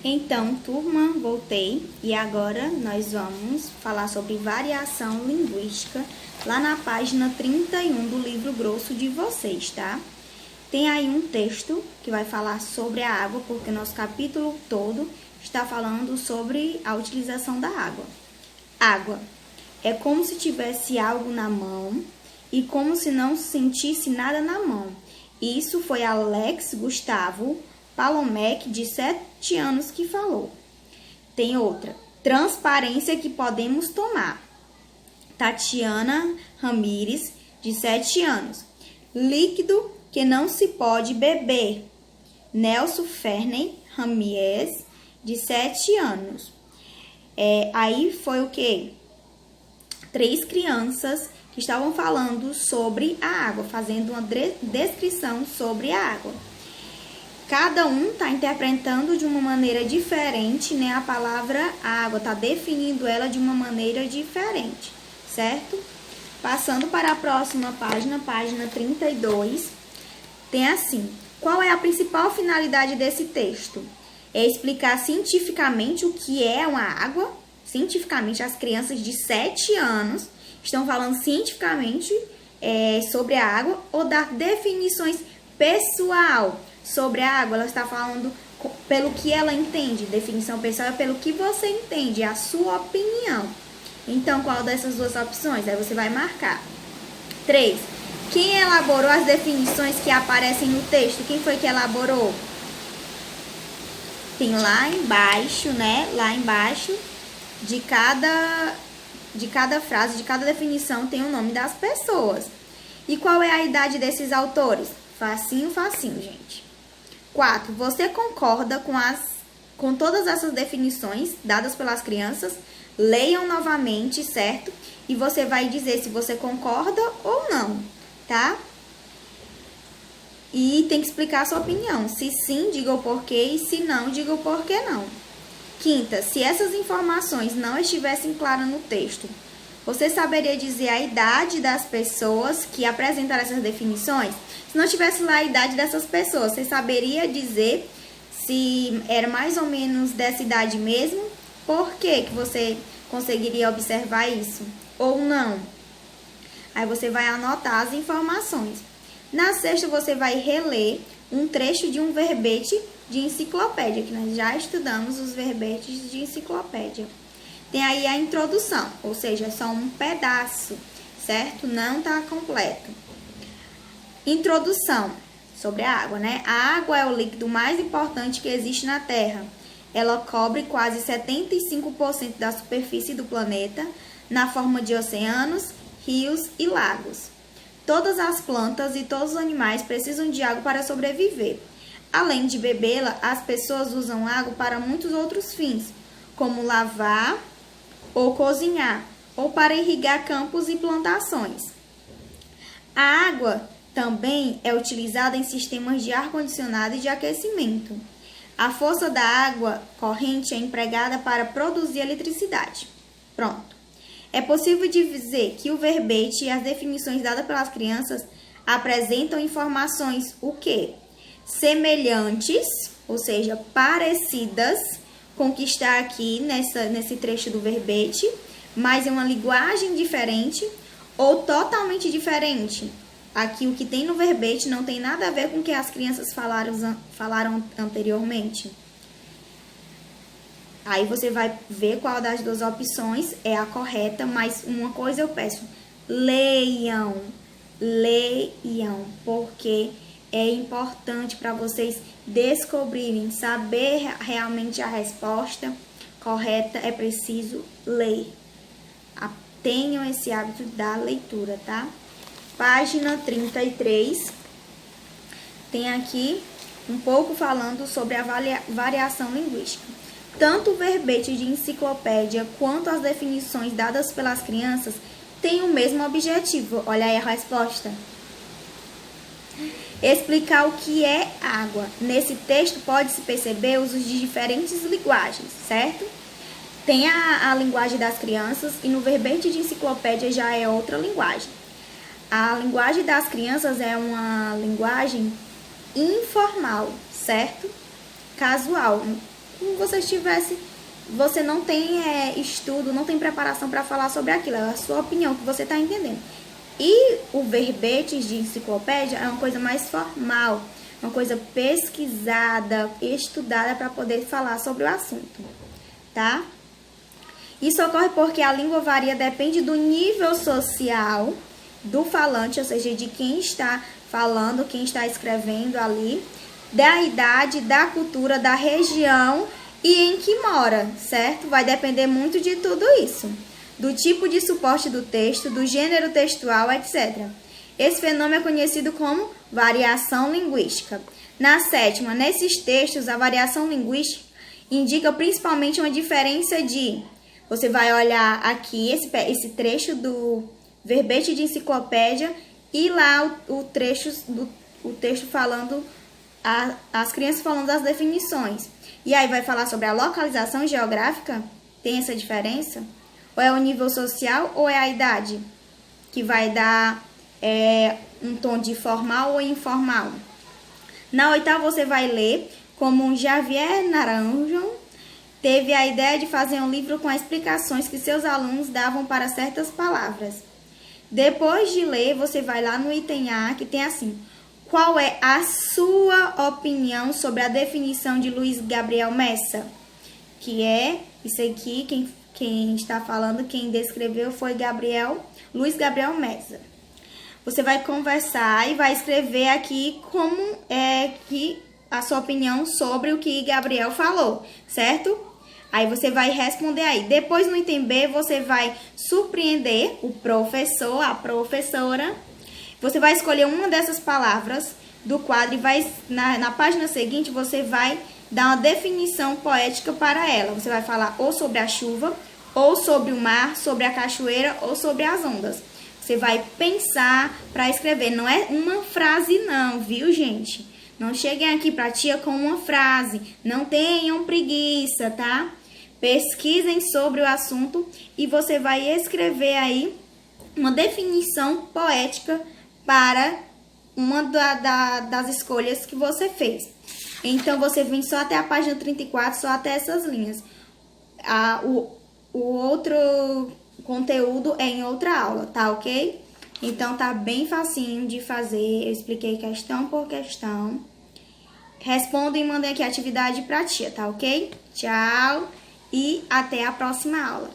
Então, turma, voltei e agora nós vamos falar sobre variação linguística lá na página 31 do livro grosso de vocês, tá? Tem aí um texto que vai falar sobre a água, porque nosso capítulo todo está falando sobre a utilização da água. Água é como se tivesse algo na mão e como se não sentisse nada na mão. Isso foi Alex Gustavo Palomec, de 7 anos, que falou. Tem outra. Transparência que podemos tomar. Tatiana Ramires, de 7 anos. Líquido que não se pode beber. Nelson Ferney Ramirez, de 7 anos. Aí foi o quê? 3 crianças que estavam falando sobre a água, fazendo uma descrição sobre a água. Cada um está interpretando de uma maneira diferente, né? A palavra água, está definindo ela de uma maneira diferente, certo? Passando para a próxima página, página 32, tem assim: qual é a principal finalidade desse texto? É explicar cientificamente o que é uma água. Cientificamente, as crianças de 7 anos estão falando cientificamente sobre a água, ou dar definições pessoal sobre a água. Ela está falando pelo que ela entende. Definição pessoal é pelo que você entende, é a sua opinião. Então, qual dessas duas opções? Aí você vai marcar. 3. Quem elaborou as definições que aparecem no texto? Quem foi que elaborou? Tem lá embaixo, né? Lá embaixo de cada frase, de cada definição, tem o nome das pessoas. E qual é a idade desses autores? Facinho, facinho, gente. 4. Você concorda com todas essas definições dadas pelas crianças? Leiam novamente, certo? E você vai dizer se você concorda ou não, tá? E tem que explicar a sua opinião. Se sim, diga o porquê, e se não, diga o porquê não. 5. Se essas informações não estivessem claras no texto, você saberia dizer a idade das pessoas que apresentaram essas definições? Se não tivesse lá a idade dessas pessoas, você saberia dizer se era mais ou menos dessa idade mesmo? Por que você conseguiria observar isso? Ou não? Aí você vai anotar as informações. Na 6ª, você vai reler um trecho de um verbete de enciclopédia, que nós já estudamos os verbetes de enciclopédia. Tem aí a introdução, ou seja, é só um pedaço, certo? Não está completo. Introdução sobre a água, né? A água é o líquido mais importante que existe na Terra. Ela cobre quase 75% da superfície do planeta, na forma de oceanos, rios e lagos. Todas as plantas e todos os animais precisam de água para sobreviver. Além de bebê-la, as pessoas usam água para muitos outros fins, como lavar ou cozinhar, ou para irrigar campos e plantações. A água também é utilizada em sistemas de ar-condicionado e de aquecimento. A força da água corrente é empregada para produzir eletricidade. Pronto. É possível dizer que o verbete e as definições dadas pelas crianças apresentam informações o quê? Semelhantes, ou seja, parecidas com o que está aqui nesse trecho do verbete, mas em uma linguagem diferente ou totalmente diferente. Aqui o que tem no verbete não tem nada a ver com o que as crianças falaram anteriormente. Aí você vai ver qual das duas opções é a correta, mas uma coisa eu peço: leiam, porque é importante para vocês descobrirem, saber realmente a resposta correta, é preciso ler. Tenham esse hábito da leitura, tá? Página 33, tem aqui um pouco falando sobre a variação linguística. Tanto o verbete de enciclopédia quanto as definições dadas pelas crianças têm o mesmo objetivo. Olha aí a resposta. Explicar o que é água. Nesse texto pode-se perceber o uso de diferentes linguagens, certo? Tem a linguagem das crianças e no verbete de enciclopédia já é outra linguagem. A linguagem das crianças é uma linguagem informal, certo? Casual. como você estivesse... Você não tem estudo, não tem preparação para falar sobre aquilo. É a sua opinião que você está entendendo. E o verbetes de enciclopédia é uma coisa mais formal, uma coisa pesquisada, estudada para poder falar sobre o assunto, tá? Isso ocorre porque a língua varia, depende do nível social do falante, ou seja, de quem está falando, quem está escrevendo ali, da idade, da cultura, da região e em que mora, certo? Vai depender muito de tudo isso. Do tipo de suporte do texto, do gênero textual, etc. Esse fenômeno é conhecido como variação linguística. Na sétima, nesses textos, a variação linguística indica principalmente uma diferença de... Você vai olhar aqui esse trecho do verbete de enciclopédia e lá o texto falando, as crianças falando das definições. E aí vai falar sobre a localização geográfica? Tem essa diferença? Ou é o nível social ou é a idade? Que vai dar um tom de formal ou informal. Na oitava você vai ler como Javier Naranjo teve a ideia de fazer um livro com explicações que seus alunos davam para certas palavras. Depois de ler, você vai lá no item A, que tem assim: qual é a sua opinião sobre a definição de Luiz Gabriel Messa? Que é isso aqui, quem está falando, quem descreveu foi Luiz Gabriel Messa. Você vai conversar e vai escrever aqui como é que a sua opinião sobre o que Gabriel falou, certo? Aí você vai responder aí. Depois no item B você vai surpreender o professor, a professora. Você vai escolher uma dessas palavras do quadro e vai na página seguinte você vai dar uma definição poética para ela. Você vai falar ou sobre a chuva, ou sobre o mar, sobre a cachoeira ou sobre as ondas. Você vai pensar para escrever. Não é uma frase não, viu, gente? Não cheguem aqui para a tia com uma frase. Não tenham preguiça, tá? Pesquisem sobre o assunto e você vai escrever aí uma definição poética para uma das escolhas que você fez. Então, você vem só até a página 34, só até essas linhas. O outro conteúdo é em outra aula, tá ok? Então, tá bem facinho de fazer. Eu expliquei questão por questão. Respondam e mandem aqui a atividade pra tia, tá ok? Tchau! E até a próxima aula.